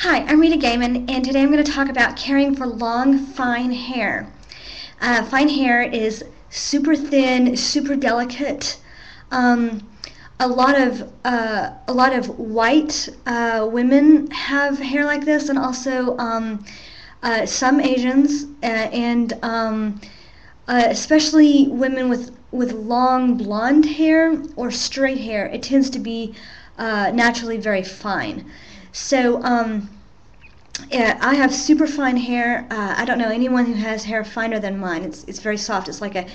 Hi, I'm Rita Gehman, and today I'm going to talk about caring for long, fine hair. Fine hair is super thin, super delicate. Um, a lot of white women have hair like this, and also some Asians, and especially women with long blonde hair or straight hair. It tends to be naturally very fine. So, yeah, I have super fine hair. I don't know anyone who has hair finer than mine. It's very soft. It's like a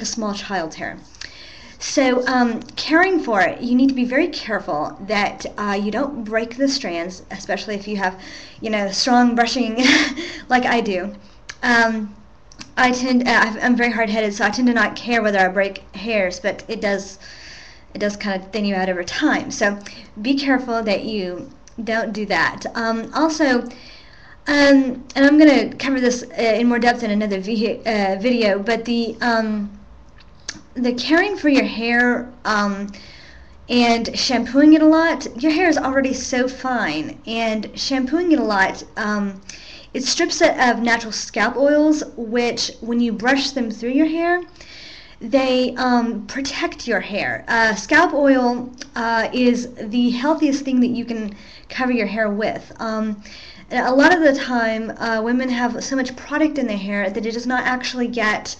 small child's hair. So, caring for it, you need to be very careful that you don't break the strands, especially if you have, strong brushing like I do. Um, I'm very hard-headed, so I tend to not care whether I break hairs, but it does kind of thin you out over time. So be careful that you don't do that. And I'm going to cover this in more depth in another video, but the caring for your hair and shampooing it a lot, your hair is already so fine, and shampooing it a lot, it strips it of natural scalp oils, which when you brush them through your hair, they protect your hair. Scalp oil is the healthiest thing that you can cover your hair with. A lot of the time, women have so much product in their hair that it does not actually get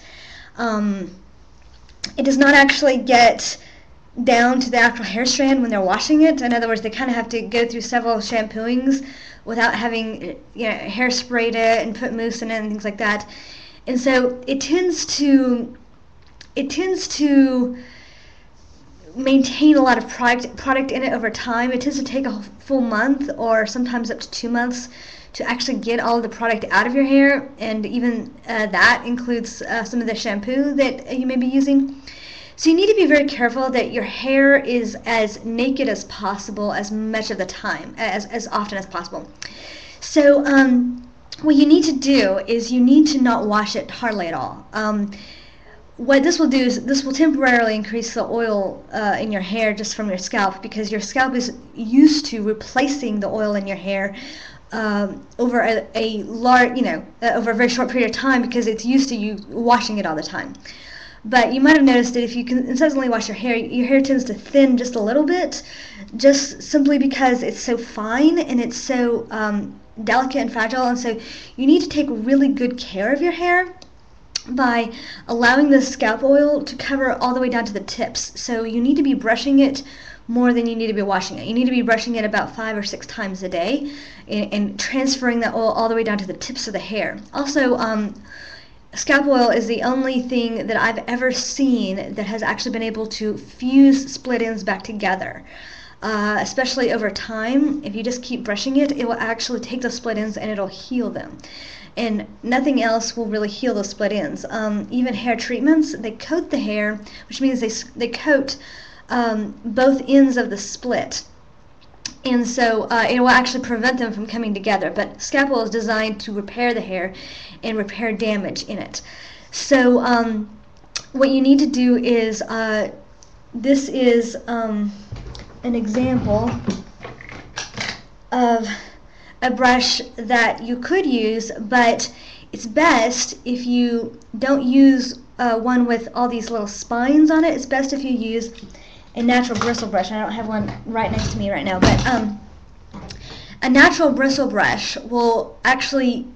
down to the actual hair strand when they're washing it. In other words, they kind of have to go through several shampooings without having hair-sprayed it and put mousse in it and things like that. And so it tends to maintain a lot of product in it over time. It tends to take a full month or sometimes up to 2 months to actually get all of the product out of your hair, and even that includes some of the shampoo that you may be using. So you need to be very careful that your hair is as naked as possible as much of the time, as often as possible. So what you need to do is you need to not wash it hardly at all. What this will do is this will temporarily increase the oil in your hair just from your scalp, because your scalp is used to replacing the oil in your hair over a large, over a very short period of time, because it's used to you washing it all the time. But you might have noticed that if you consistently wash your hair tends to thin just a little bit, just simply because it's so fine and it's so delicate and fragile. And so you need to take really good care of your hair by allowing the scalp oil to cover all the way down to the tips. So you need to be brushing it more than you need to be washing it. You need to be brushing it about 5 or 6 times a day and transferring that oil all the way down to the tips of the hair. Also, scalp oil is the only thing that I've ever seen that has actually been able to fuse split ends back together. Especially over time, if you just keep brushing it, it will actually take the split ends and it'll heal them. And nothing else will really heal those split ends. Even hair treatments, they coat the hair, which means they coat both ends of the split. And so it will actually prevent them from coming together. But scalp oil is designed to repair the hair and repair damage in it. So what you need to do is, this is an example of a brush that you could use, but it's best if you don't use one with all these little spines on it. It's best if you use a natural bristle brush. I don't have one right next to me right now, but a natural bristle brush will actually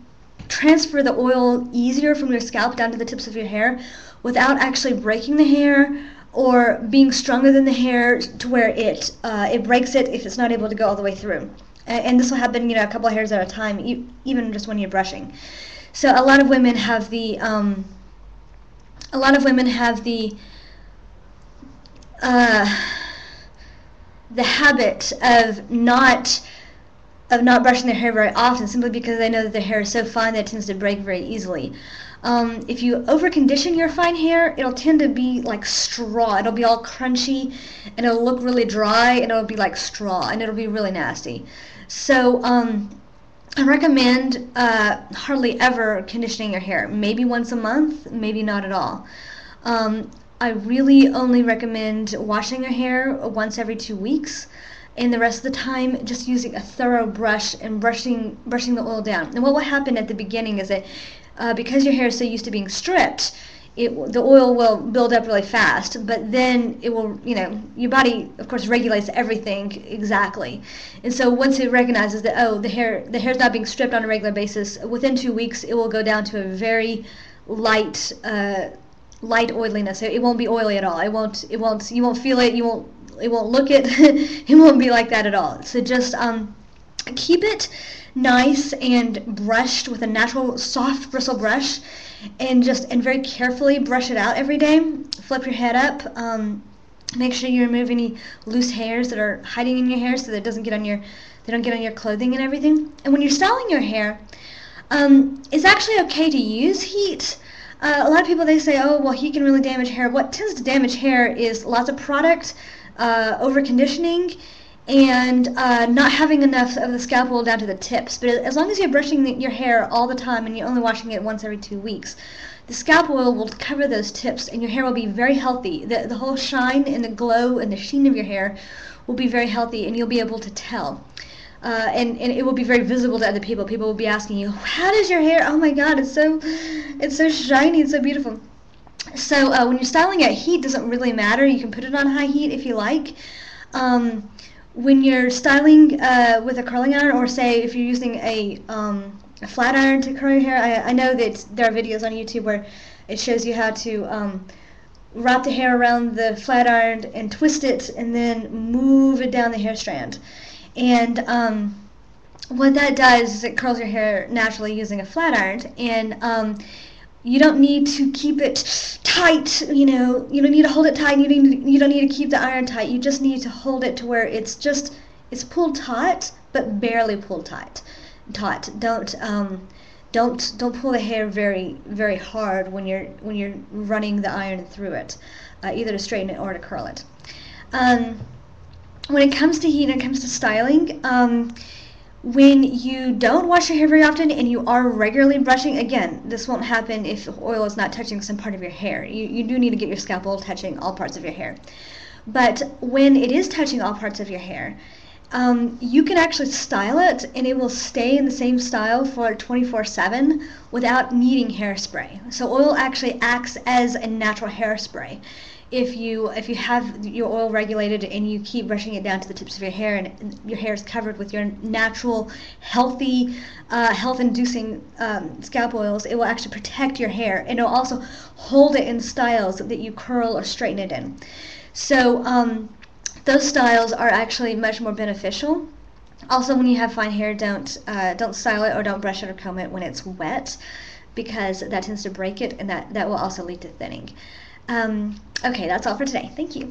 transfer the oil easier from your scalp down to the tips of your hair without actually breaking the hair or being stronger than the hair to where it breaks it if it's not able to go all the way through. And this will happen, a couple of hairs at a time, even just when you're brushing. So a lot of women have the habit of not brushing their hair very often, simply because they know that their hair is so fine that it tends to break very easily. If you over-condition your fine hair, it'll tend to be like straw. It'll be all crunchy, and it'll look really dry, and it'll be like straw, and it'll be really nasty. So I recommend hardly ever conditioning your hair. Maybe once a month, maybe not at all. I really only recommend washing your hair once every 2 weeks, and the rest of the time just using a thorough brush and brushing the oil down. And what will happen at the beginning is that because your hair is so used to being stripped, the oil will build up really fast, but then it will, your body, of course, regulates everything exactly. And so once it recognizes that, oh, the hair's not being stripped on a regular basis, within 2 weeks, it will go down to a very light oiliness. So it won't be oily at all. You won't feel it. It won't look it. It won't be like that at all. So just keep it nice and brushed with a natural soft bristle brush, and very carefully brush it out every day. Flip your head up. Make sure you remove any loose hairs that are hiding in your hair so that it doesn't get on your clothing and everything. And when you're styling your hair, it's actually okay to use heat. A lot of people, they say, oh, well, heat can really damage hair. What tends to damage hair is lots of product, over conditioning, and not having enough of the scalp oil down to the tips. But as long as you're brushing your hair all the time and you're only washing it once every 2 weeks, the scalp oil will cover those tips and your hair will be very healthy. The whole shine and the glow and the sheen of your hair will be very healthy, and you'll be able to tell. And it will be very visible to other people. People will be asking you, how does your hair, oh my God, it's so shiny, it's so beautiful. So when you're styling it, heat doesn't really matter. You can put it on high heat if you like. When you're styling with a curling iron, or say if you're using a flat iron to curl your hair, I know that there are videos on YouTube where it shows you how to wrap the hair around the flat iron and twist it and then move it down the hair strand. And what that does is it curls your hair naturally using a flat iron, and you don't need to keep it tight, you don't need to hold it tight, you don't need to keep the iron tight. You just need to hold it to where it's pulled taut, but barely pulled taut. Don't pull the hair very, very hard when you're running the iron through it, either to straighten it or to curl it. When it comes to heat and it comes to styling, when you don't wash your hair very often and you are regularly brushing, again, this won't happen if oil is not touching some part of your hair. You do need to get your scalp oil touching all parts of your hair. But when it is touching all parts of your hair, you can actually style it and it will stay in the same style for 24/7 without needing hairspray. So oil actually acts as a natural hairspray. If you have your oil regulated and you keep brushing it down to the tips of your hair, and your hair is covered with your natural, healthy, health-inducing scalp oils, it will actually protect your hair, and it will also hold it in styles that you curl or straighten it in. So those styles are actually much more beneficial. Also, when you have fine hair, don't style it or don't brush it or comb it when it's wet, because that tends to break it, and that will also lead to thinning. Okay, that's all for today. Thank you.